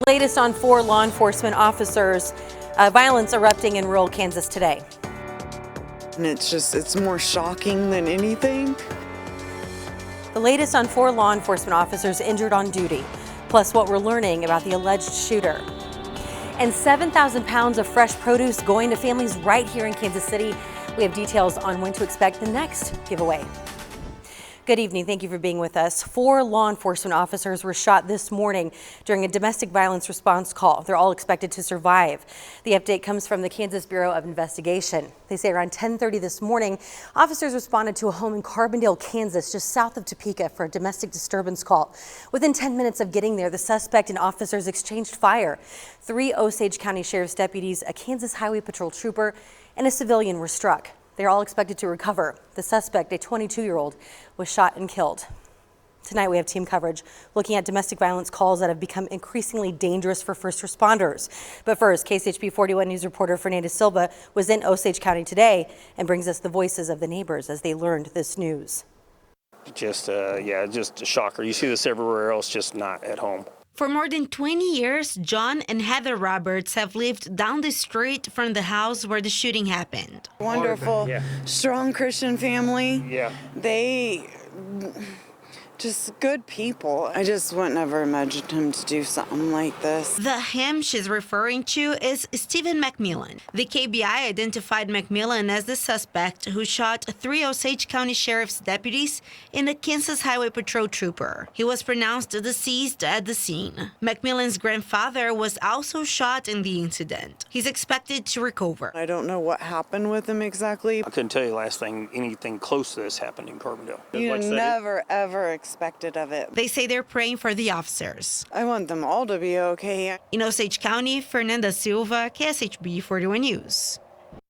Latest on 4 law enforcement officers, violence erupting in rural Kansas today. And it's more shocking than anything. The latest on 4 law enforcement officers injured on duty, plus what we're learning about the alleged shooter. And 7,000 pounds of fresh produce going to families right here in Kansas City. We have details on when to expect the next giveaway. Good evening. Thank you for being with us. 4 law enforcement officers were shot this morning during a domestic violence response call. They're all expected to survive. The update comes from the Kansas Bureau of Investigation. They say around 10:30 this morning, officers responded to a home in Carbondale, Kansas, just south of Topeka, for a domestic disturbance call. Within 10 minutes of getting there, the suspect and officers exchanged fire. 3 Osage County Sheriff's deputies, a Kansas Highway Patrol trooper, and a civilian were struck. They're all expected to recover. The suspect, a 22-year-old, was shot and killed. Tonight we have team coverage looking at domestic violence calls that have become increasingly dangerous for first responders. But first, KCHP 41 News reporter Fernanda Silva was in Osage County today and brings us the voices of the neighbors as they learned this news. Just a shocker. You see this everywhere else, just not at home. For more than 20 years, John and Heather Roberts have lived down the street from the house where the shooting happened. Wonderful, strong Christian family. Yeah. They just good people. I just would never imagined him to do something like this. The him she's referring to is Stephen McMillan. The KBI identified McMillan as the suspect who shot 3 Osage County Sheriff's deputies and a Kansas Highway Patrol trooper. He was pronounced deceased at the scene. McMillan's grandfather was also shot in the incident. He's expected to recover. I don't know what happened with him exactly. I couldn't tell you last thing anything close to this happened in Carbondale. You never ever expected of it. They say they're praying for the officers. I want them all to be okay. In Osage County, Fernanda Silva, KSHB 41 News.